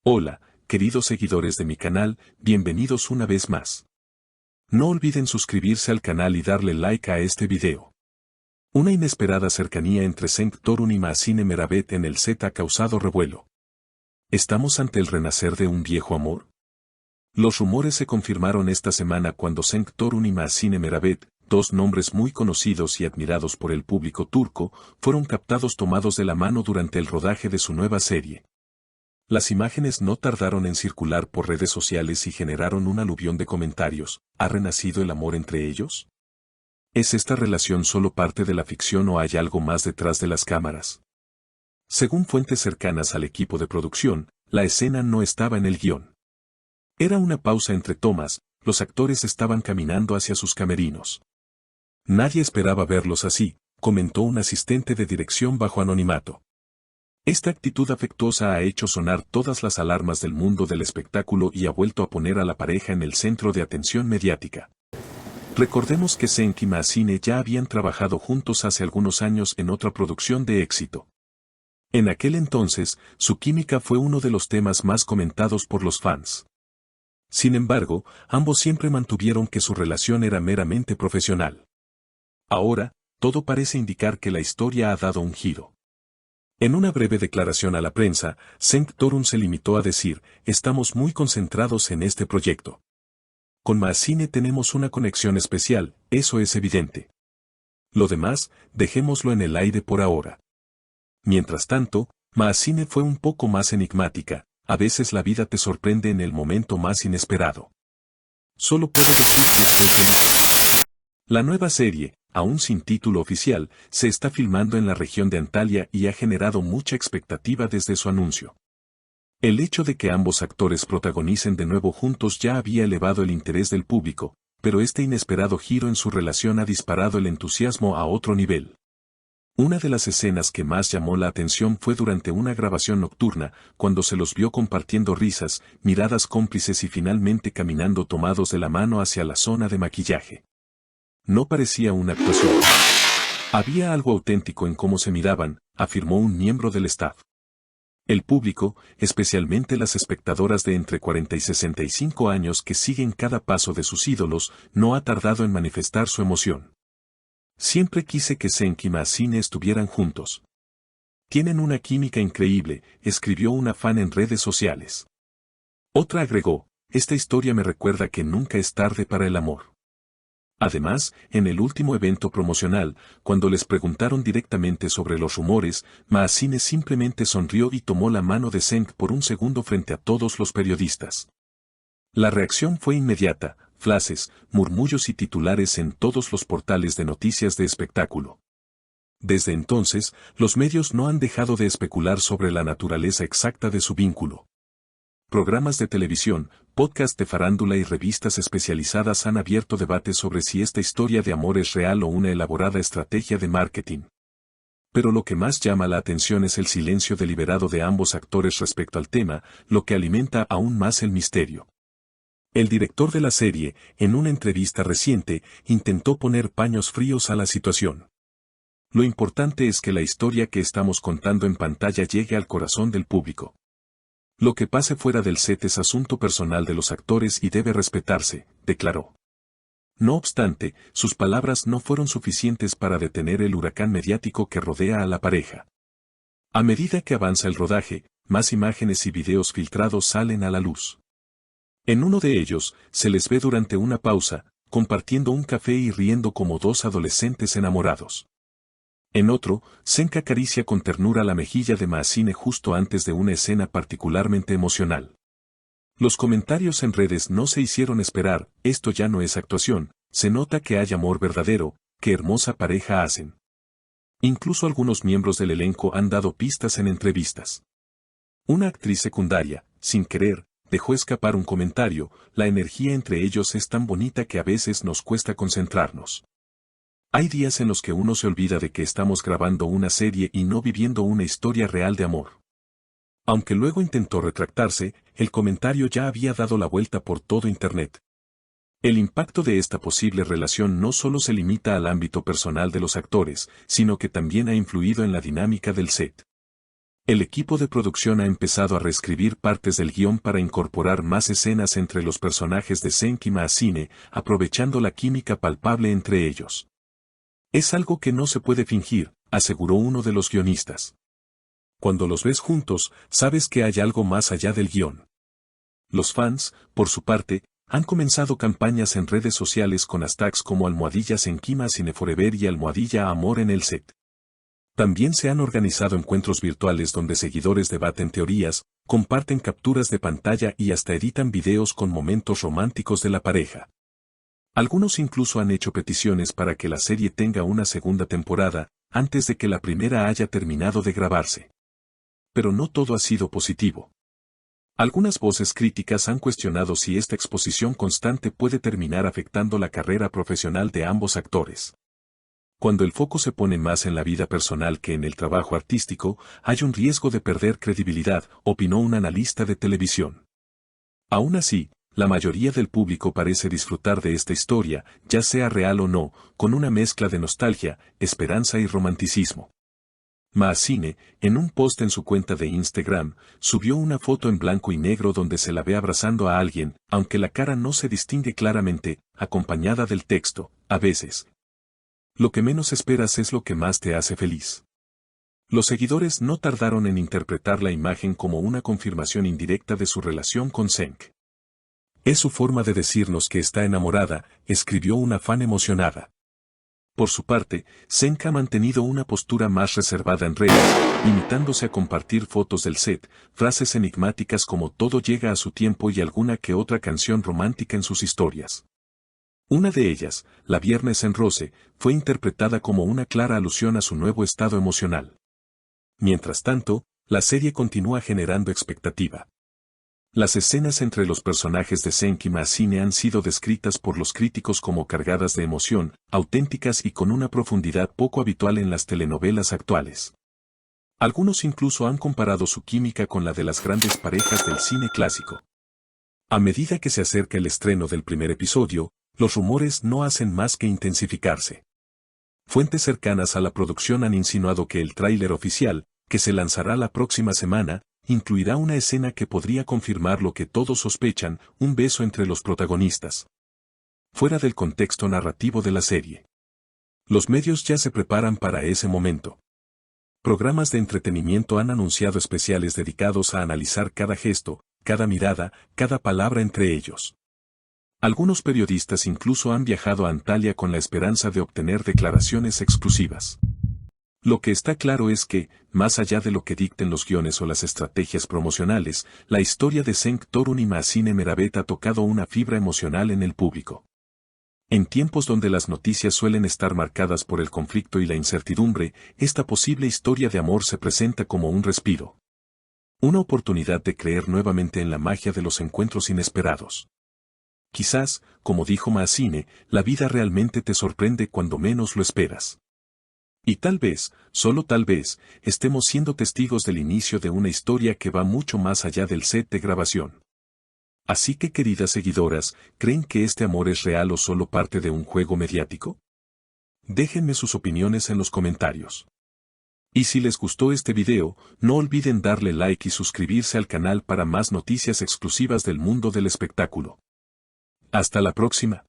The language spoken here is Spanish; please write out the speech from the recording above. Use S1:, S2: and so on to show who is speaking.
S1: Hola, queridos seguidores de mi canal, bienvenidos una vez más. No olviden suscribirse al canal y darle like a este video. Una inesperada cercanía entre Cenk Torun y Mahsine Meravet en el set ha causado revuelo. ¿Estamos ante el renacer de un viejo amor? Los rumores se confirmaron esta semana cuando Cenk Torun y Mahsine Meravet, dos nombres muy conocidos y admirados por el público turco, fueron captados tomados de la mano durante el rodaje de su nueva serie. Las imágenes no tardaron en circular por redes sociales y generaron un aluvión de comentarios. ¿Ha renacido el amor entre ellos? ¿Es esta relación solo parte de la ficción o hay algo más detrás de las cámaras? Según fuentes cercanas al equipo de producción, la escena no estaba en el guión. Era una pausa entre tomas, los actores estaban caminando hacia sus camerinos. Nadie esperaba verlos así, comentó un asistente de dirección bajo anonimato. Esta actitud afectuosa ha hecho sonar todas las alarmas del mundo del espectáculo y ha vuelto a poner a la pareja en el centro de atención mediática. Recordemos que Cenk y Mahsine ya habían trabajado juntos hace algunos años en otra producción de éxito. En aquel entonces, su química fue uno de los temas más comentados por los fans. Sin embargo, ambos siempre mantuvieron que su relación era meramente profesional. Ahora, todo parece indicar que la historia ha dado un giro. En una breve declaración a la prensa, Cenk Torun se limitó a decir: estamos muy concentrados en este proyecto. Con Mahsine tenemos una conexión especial, eso es evidente. Lo demás, dejémoslo en el aire por ahora. Mientras tanto, Mahsine fue un poco más enigmática. A veces la vida te sorprende en el momento más inesperado. Solo puedo decir que estoy feliz. La nueva serie, aún sin título oficial, se está filmando en la región de Antalya y ha generado mucha expectativa desde su anuncio. El hecho de que ambos actores protagonicen de nuevo juntos ya había elevado el interés del público, pero este inesperado giro en su relación ha disparado el entusiasmo a otro nivel. Una de las escenas que más llamó la atención fue durante una grabación nocturna, cuando se los vio compartiendo risas, miradas cómplices y finalmente caminando tomados de la mano hacia la zona de maquillaje. No parecía una actuación. Había algo auténtico en cómo se miraban, afirmó un miembro del staff. El público, especialmente las espectadoras de entre 40 y 65 años que siguen cada paso de sus ídolos, no ha tardado en manifestar su emoción. Siempre quise que Cenk y Mahsine estuvieran juntos. Tienen una química increíble, escribió una fan en redes sociales. Otra agregó: esta historia me recuerda que nunca es tarde para el amor. Además, en el último evento promocional, cuando les preguntaron directamente sobre los rumores, Mahsine simplemente sonrió y tomó la mano de Cenk por un segundo frente a todos los periodistas. La reacción fue inmediata, flashes, murmullos y titulares en todos los portales de noticias de espectáculo. Desde entonces, los medios no han dejado de especular sobre la naturaleza exacta de su vínculo. Programas de televisión, podcasts de farándula y revistas especializadas han abierto debates sobre si esta historia de amor es real o una elaborada estrategia de marketing. Pero lo que más llama la atención es el silencio deliberado de ambos actores respecto al tema, lo que alimenta aún más el misterio. El director de la serie, en una entrevista reciente, intentó poner paños fríos a la situación. Lo importante es que la historia que estamos contando en pantalla llegue al corazón del público. Lo que pase fuera del set es asunto personal de los actores y debe respetarse, declaró. No obstante, sus palabras no fueron suficientes para detener el huracán mediático que rodea a la pareja. A medida que avanza el rodaje, más imágenes y videos filtrados salen a la luz. En uno de ellos, se les ve durante una pausa, compartiendo un café y riendo como dos adolescentes enamorados. En otro, Cenk acaricia con ternura la mejilla de Mahsine justo antes de una escena particularmente emocional. Los comentarios en redes no se hicieron esperar: esto ya no es actuación, se nota que hay amor verdadero, qué hermosa pareja hacen. Incluso algunos miembros del elenco han dado pistas en entrevistas. Una actriz secundaria, sin querer, dejó escapar un comentario: la energía entre ellos es tan bonita que a veces nos cuesta concentrarnos. Hay días en los que uno se olvida de que estamos grabando una serie y no viviendo una historia real de amor. Aunque luego intentó retractarse, el comentario ya había dado la vuelta por todo Internet. El impacto de esta posible relación no solo se limita al ámbito personal de los actores, sino que también ha influido en la dinámica del set. El equipo de producción ha empezado a reescribir partes del guión para incorporar más escenas entre los personajes de Senki y Maasine, aprovechando la química palpable entre ellos. Es algo que no se puede fingir, aseguró uno de los guionistas. Cuando los ves juntos, sabes que hay algo más allá del guión. Los fans, por su parte, han comenzado campañas en redes sociales con hashtags como #Senki Maasine Forever y #Amor en el set. También se han organizado encuentros virtuales donde seguidores debaten teorías, comparten capturas de pantalla y hasta editan videos con momentos románticos de la pareja. Algunos incluso han hecho peticiones para que la serie tenga una segunda temporada, antes de que la primera haya terminado de grabarse. Pero no todo ha sido positivo. Algunas voces críticas han cuestionado si esta exposición constante puede terminar afectando la carrera profesional de ambos actores. Cuando el foco se pone más en la vida personal que en el trabajo artístico, hay un riesgo de perder credibilidad, opinó un analista de televisión. Aún así, la mayoría del público parece disfrutar de esta historia, ya sea real o no, con una mezcla de nostalgia, esperanza y romanticismo. Maasine, en un post en su cuenta de Instagram, subió una foto en blanco y negro donde se la ve abrazando a alguien, aunque la cara no se distingue claramente, acompañada del texto, a veces. Lo que menos esperas es lo que más te hace feliz. Los seguidores no tardaron en interpretar la imagen como una confirmación indirecta de su relación con Senk. Es su forma de decirnos que está enamorada, escribió una fan emocionada. Por su parte, Senk ha mantenido una postura más reservada en redes, limitándose a compartir fotos del set, frases enigmáticas como todo llega a su tiempo y alguna que otra canción romántica en sus historias. Una de ellas, La Viernes en Rose, fue interpretada como una clara alusión a su nuevo estado emocional. Mientras tanto, la serie continúa generando expectativa. Las escenas entre los personajes de Senki y Maasine han sido descritas por los críticos como cargadas de emoción, auténticas y con una profundidad poco habitual en las telenovelas actuales. Algunos incluso han comparado su química con la de las grandes parejas del cine clásico. A medida que se acerca el estreno del primer episodio, los rumores no hacen más que intensificarse. Fuentes cercanas a la producción han insinuado que el tráiler oficial, que se lanzará la próxima semana, incluirá una escena que podría confirmar lo que todos sospechan, un beso entre los protagonistas. Fuera del contexto narrativo de la serie. Los medios ya se preparan para ese momento. Programas de entretenimiento han anunciado especiales dedicados a analizar cada gesto, cada mirada, cada palabra entre ellos. Algunos periodistas incluso han viajado a Antalya con la esperanza de obtener declaraciones exclusivas. Lo que está claro es que, más allá de lo que dicten los guiones o las estrategias promocionales, la historia de Senk Torun y Maasine Meravet ha tocado una fibra emocional en el público. En tiempos donde las noticias suelen estar marcadas por el conflicto y la incertidumbre, esta posible historia de amor se presenta como un respiro. Una oportunidad de creer nuevamente en la magia de los encuentros inesperados. Quizás, como dijo Maasine, la vida realmente te sorprende cuando menos lo esperas. Y tal vez, solo tal vez, estemos siendo testigos del inicio de una historia que va mucho más allá del set de grabación. Así que, queridas seguidoras, ¿creen que este amor es real o solo parte de un juego mediático? Déjenme sus opiniones en los comentarios. Y si les gustó este video, no olviden darle like y suscribirse al canal para más noticias exclusivas del mundo del espectáculo. Hasta la próxima.